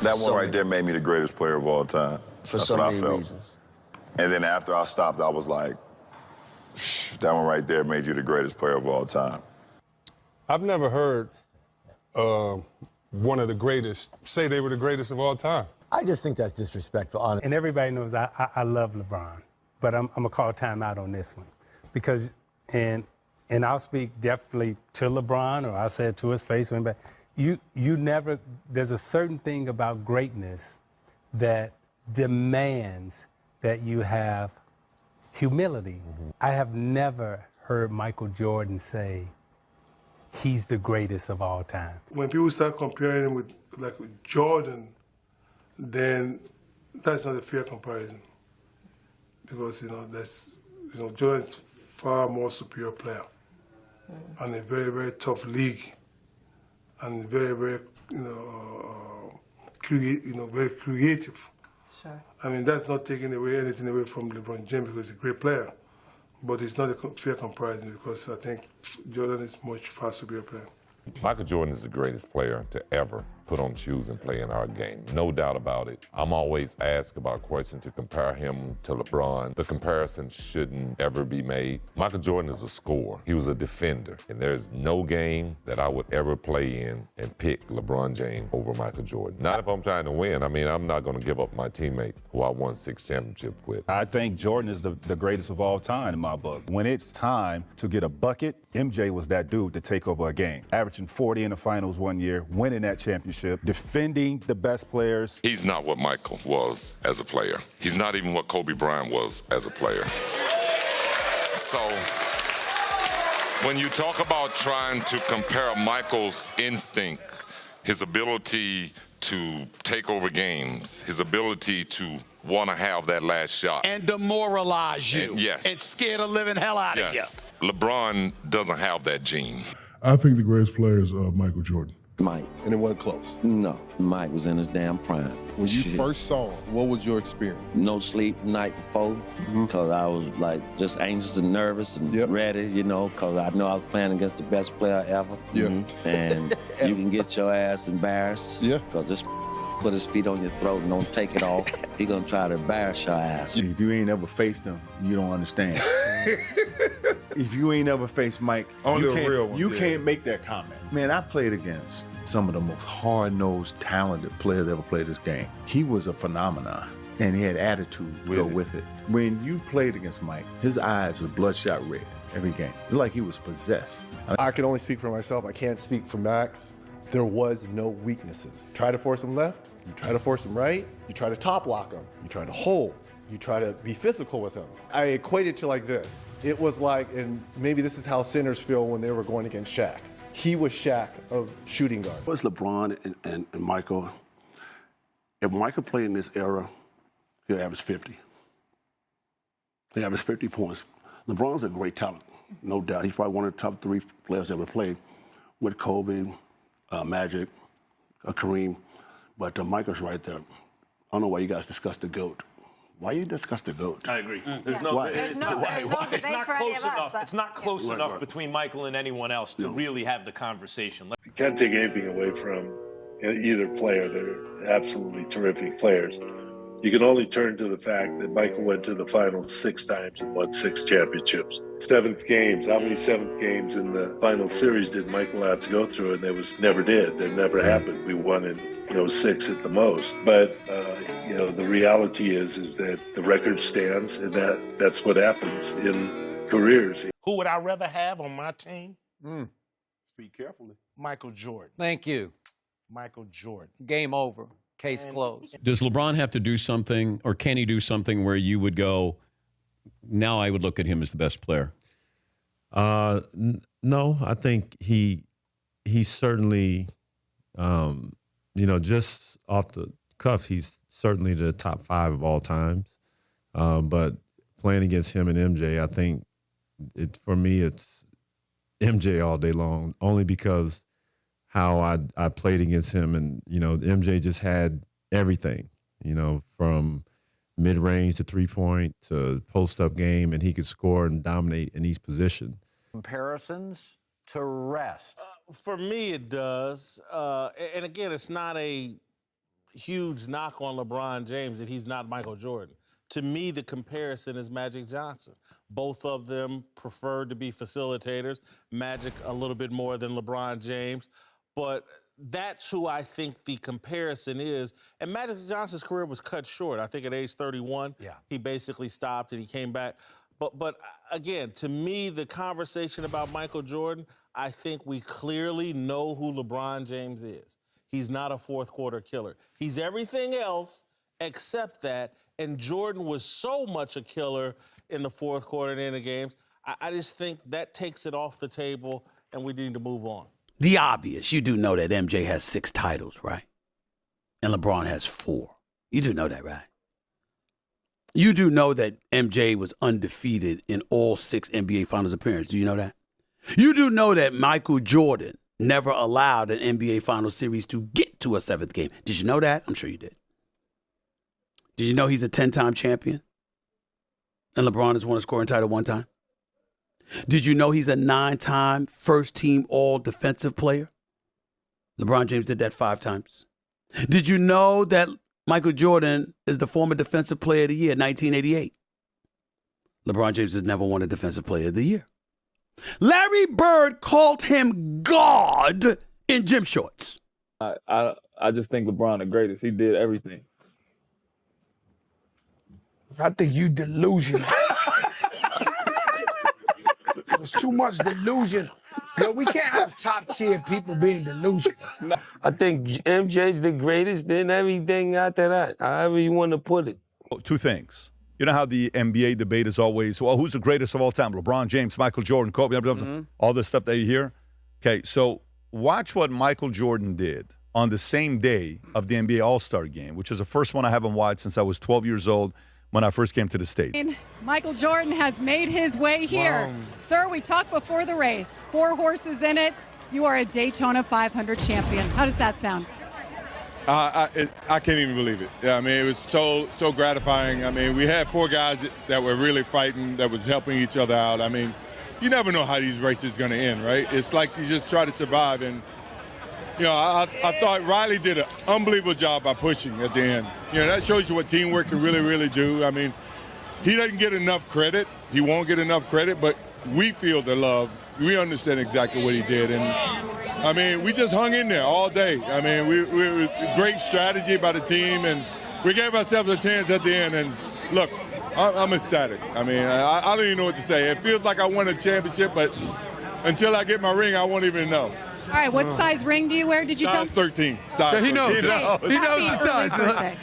That one right there made me the greatest player of all time. For That's so what I many felt. reasons. And then after I stopped, I was like, that one right there made you the greatest player of all time. I've never heard one of the greatest say they were the greatest of all time. I just think that's disrespectful, honestly. And everybody knows I love LeBron, but I'm going to call timeout on this one. Because, and I'll speak definitely to LeBron, or I'll say it to his face, but you never, there's a certain thing about greatness that demands that you have humility. I have never heard Michael Jordan say he's the greatest of all time. When people start comparing him with Jordan, then that's not a fair comparison, because Jordan is far more superior player, and a very, very tough league, and very, very very creative. Sure. I mean, that's not taking anything away from LeBron James, because he's a great player, but it's not a fair comparison, because I think Jordan is much far superior player. Michael Jordan is the greatest player to ever put on shoes and play in our game. No doubt about it. I'm always asked about questions to compare him to LeBron. The comparison shouldn't ever be made. Michael Jordan is a scorer. He was a defender. And there's no game that I would ever play in and pick LeBron James over Michael Jordan. Not if I'm trying to win. I mean, I'm not going to give up my teammate who I won 6 championships with. I think Jordan is the greatest of all time in my book. When it's time to get a bucket, MJ was that dude to take over a game. Averaging 40 in the finals one year, winning that championship, defending the best players. He's not what Michael was as a player. He's not even what Kobe Bryant was as a player. So when you talk about trying to compare Michael's instinct, his ability to take over games, his ability to want to have that last shot. And demoralize you. Yes. And scare the living hell out of you. LeBron doesn't have that gene. I think the greatest player is Michael Jordan. Mike. And it wasn't close. No, Mike was in his damn prime. When you first saw him, what was your experience? No sleep the night before, because I was like just anxious and nervous and ready, because I know I was playing against the best player ever. And you can get your ass embarrassed. Because this put his feet on your throat and don't take it off. He gonna try to embarrass your ass. If you ain't ever faced him, you don't understand. If you ain't ever faced Mike, you can't make that comment. Man, I played against some of the most hard-nosed, talented players that ever played this game. He was a phenomenon, and he had attitude to go with it. When you played against Mike, his eyes were bloodshot red every game. It was like he was possessed. I can only speak for myself. I can't speak for Max. There was no weaknesses. Try to force him left, you try to force him right, you try to top lock him, you try to hold, you try to be physical with him. I equate it to like this. It was like, and maybe this is how centers feel when they were going against Shaq. He was Shaq of shooting guard. What's LeBron and Michael? If Michael played in this era, he'll average 50. He averaged 50 points. LeBron's a great talent, no doubt. He's probably one of the top 3 players ever played with Kobe, Magic, Kareem. But Michael's right there. I don't know why you guys discuss the GOAT. Why you discuss the GOAT? I agree. There's no. It's not close enough. It's not close enough between Michael and anyone else to really have the conversation. You can't take anything away from either player. They're absolutely terrific players. You can only turn to the fact that Michael went to the finals 6 times and won 6 championships. 7th games. How many 7th games in the final series did Michael have to go through? And never did. It never happened. We won in 6 at the most. But the reality is that the record stands, and that's what happens in careers. Who would I rather have on my team? Speak carefully. Michael Jordan. Thank you. Michael Jordan. Game over. Case closed. Does LeBron have to do something, or can he do something where you would go, now I would look at him as the best player? No, I think he certainly, just off the cuff, he's certainly the top 5 of all times. But playing against him and MJ, I think for me, it's MJ all day long, only because how I played against him. And, MJ just had everything, from mid-range to three-point to post-up game, and he could score and dominate in each position. Comparisons to rest. For me, it does. And again, it's not a huge knock on LeBron James that he's not Michael Jordan. To me, the comparison is Magic Johnson. Both of them preferred to be facilitators. Magic a little bit more than LeBron James. But that's who I think the comparison is. And Magic Johnson's career was cut short. I think at age 31, he basically stopped and he came back. But again, to me, the conversation about Michael Jordan, I think we clearly know who LeBron James is. He's not a fourth quarter killer. He's everything else except that. And Jordan was so much a killer in the fourth quarter and in the games. I just think that takes it off the table and we need to move on. The obvious. You do know that MJ has 6 titles, right? And LeBron has 4. You do know that, right? You do know that MJ was undefeated in all 6 NBA Finals appearances. Do you know that? You do know that Michael Jordan never allowed an NBA Finals series to get to a 7th game. Did you know that? I'm sure you did. Did you know he's a 10-time champion? And LeBron has won a scoring title 1 time? Did you know he's a 9-time first-team all-defensive player? LeBron James did that 5 times. Did you know that Michael Jordan is the former Defensive Player of the Year, 1988? LeBron James has never won a Defensive Player of the Year. Larry Bird called him God in gym shorts. I just think LeBron the greatest. He did everything. I think you delusional. There's too much delusion. Yo, we can't have top-tier people being delusional. I think MJ's the greatest, then everything after that, however you want to put it. 2 things. You know how the NBA debate is always, well, who's the greatest of all time? LeBron James, Michael Jordan, Kobe, all this stuff that you hear. Okay, so watch what Michael Jordan did on the same day of the NBA All-Star Game, which is the first one I haven't watched since I was 12 years old when I first came to the States. Michael Jordan has made his way here. Wow. Sir, we talked before the race. 4 horses in it. You are a Daytona 500 champion. How does that sound? I can't even believe it. Yeah, I mean, it was so gratifying. I mean, we had 4 guys that were really fighting, that was helping each other out. I mean, you never know how these races are going to end, right? It's like you just try to survive. And, you know, I thought Riley did an unbelievable job by pushing at the end. You know, that shows you what teamwork can really, really do. I mean, he doesn't get enough credit. He won't get enough credit, but we feel the love. We understand exactly what he did. And, I mean, we just hung in there all day. I mean, we great strategy by the team, and we gave ourselves a chance at the end. And, look, I'm ecstatic. I mean, I don't even know what to say. It feels like I won a championship, but until I get my ring, I won't even know. All right, what size ring do you wear? Did you tell me? 13. Size He knows. He knows the size.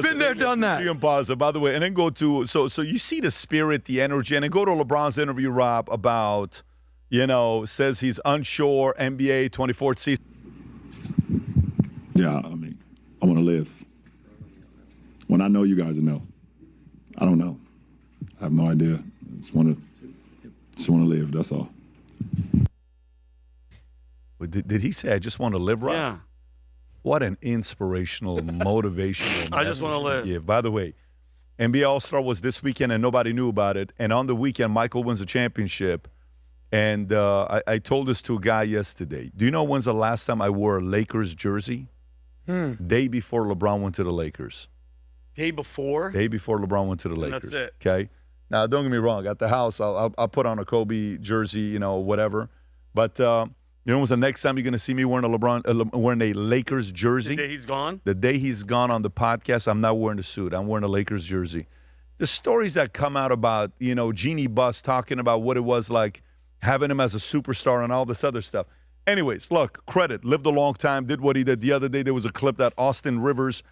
Been there, done that. You can pause it, by the way, and then go to so you see the spirit, the energy, and then go to LeBron's interview, Rob, about, you know, says he's unsure, NBA 24th season. Yeah, I mean, I want to live. When I know, you guys know. I don't know. I have no idea. I just want to live. That's all. Did he say, I just want to live, right? Yeah. What an inspirational, motivational I just want to live. Give. By the way, NBA All-Star was this weekend and nobody knew about it. And on the weekend, Michael wins the championship. And I told this to a guy yesterday. Do you know when's the last time I wore a Lakers jersey? Day before LeBron went to the Lakers. Day before? Day before LeBron went to the Lakers. That's it. Okay? Now, don't get me wrong. At the house, I'll put on a Kobe jersey, you know, whatever. But you know when's the next time you're going to see me wearing a Lakers jersey? The day he's gone? The day he's gone on the podcast, I'm not wearing a suit. I'm wearing a Lakers jersey. The stories that come out about, you know, Jeannie Buss talking about what it was like having him as a superstar and all this other stuff. Anyways, look, credit. Lived a long time, did what he did. The other day there was a clip that Austin Rivers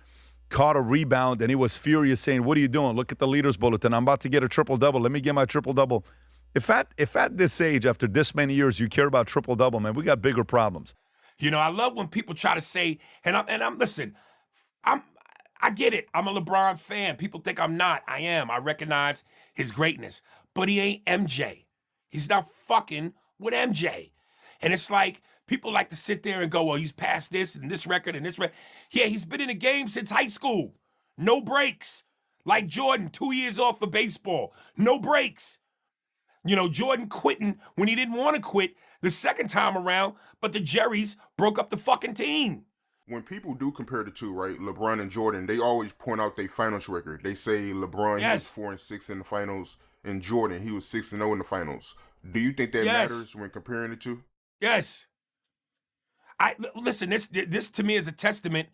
caught a rebound, and he was furious saying, what are you doing? Look at the leaders bulletin. I'm about to get a triple-double. Let me get my triple-double. If at this age, after this many years, you care about triple-double, man, we got bigger problems. You know, I love when people try to say, I get it. I'm a LeBron fan. People think I'm not. I am. I recognize his greatness. But he ain't MJ. He's not fucking with MJ. And it's like, people like to sit there and go, well, he's past this and this record and this record. Yeah, he's been in the game since high school. No breaks. Like Jordan, 2 years off for baseball. No breaks. You know, Jordan quitting when he didn't want to quit the second time around, but the Jerrys broke up the fucking team. when people do compare the two, right, LeBron and Jordan, they always point out their finals record. They say LeBron, he was 4-6 in the finals, and Jordan, he was 6-0 in the finals. Do you think that matters when comparing the two? Yes. Listen. This to me is a testament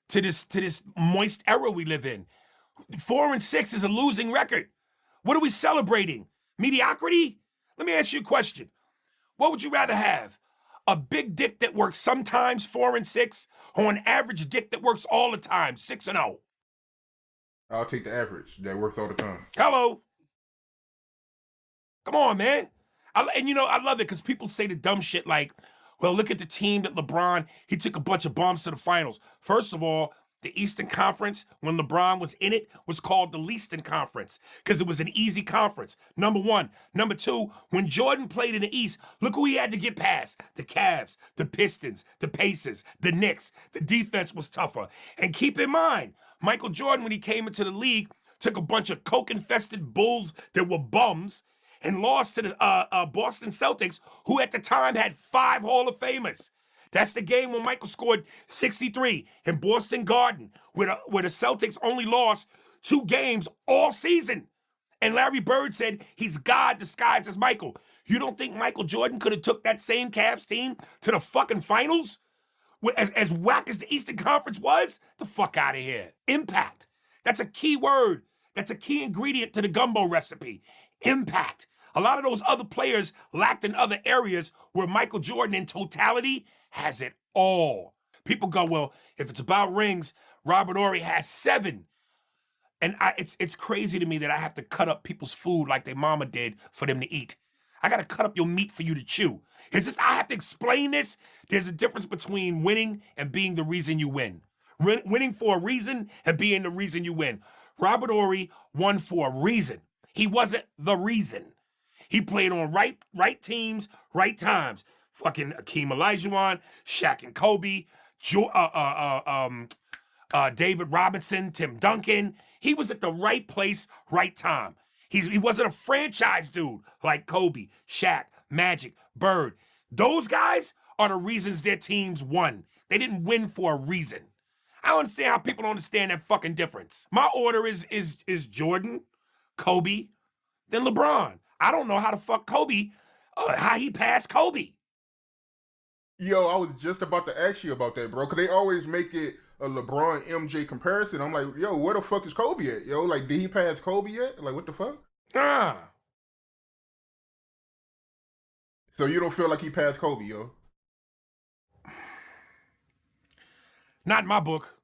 to this moist era we live in. 4-6 is a losing record. What are we celebrating? Mediocrity? Let me ask you a question. What would you rather have? A big dick that works sometimes 4-6, or an average dick that works all the time 6-0? I'll take the average that works all the time. Hello. Come on, man. I love it because people say the dumb shit like, well, look at the team that LeBron, he took a bunch of bums to the finals. First of all, the Eastern Conference, when LeBron was in it, was called the Leaston Conference because it was an easy conference. Number one. Number two, when Jordan played in the East, look who he had to get past. The Cavs, the Pistons, the Pacers, the Knicks. The defense was tougher. And keep in mind, Michael Jordan, when he came into the league, took a bunch of coke-infested Bulls that were bums and lost to the Boston Celtics, who at the time had 5 Hall of Famers. That's the game when Michael scored 63 in Boston Garden, where the Celtics only lost 2 games all season. And Larry Bird said he's God disguised as Michael. You don't think Michael Jordan could have took that same Cavs team to the fucking finals? As whack as the Eastern Conference was? The fuck out of here. Impact. That's a key word. That's a key ingredient to the gumbo recipe. Impact. A lot of those other players lacked in other areas where Michael Jordan in totality has it all. People go, well, if it's about rings, Robert Horry has 7. And it's crazy to me that I have to cut up people's food like their mama did for them to eat. I got to cut up your meat for you to chew. I have to explain this. There's a difference between winning and being the reason you win. Winning for a reason and being the reason you win. Robert Horry won for a reason. He wasn't the reason. He played on right teams, right times. Fucking Akeem Olajuwon, Shaq and Kobe, David Robinson, Tim Duncan. He was at the right place, right time. He wasn't a franchise dude like Kobe, Shaq, Magic, Bird. Those guys are the reasons their teams won. They didn't win for a reason. I don't understand how people don't understand that fucking difference. My order is Jordan, Kobe, then LeBron. I don't know how the fuck Kobe, how he passed Kobe. Yo, I was just about to ask you about that, bro, because they always make it a LeBron MJ comparison. I'm like, yo, where the fuck is Kobe at? Yo, like, did he pass Kobe yet? Like, what the fuck? So you don't feel like he passed Kobe, yo? Not in my book.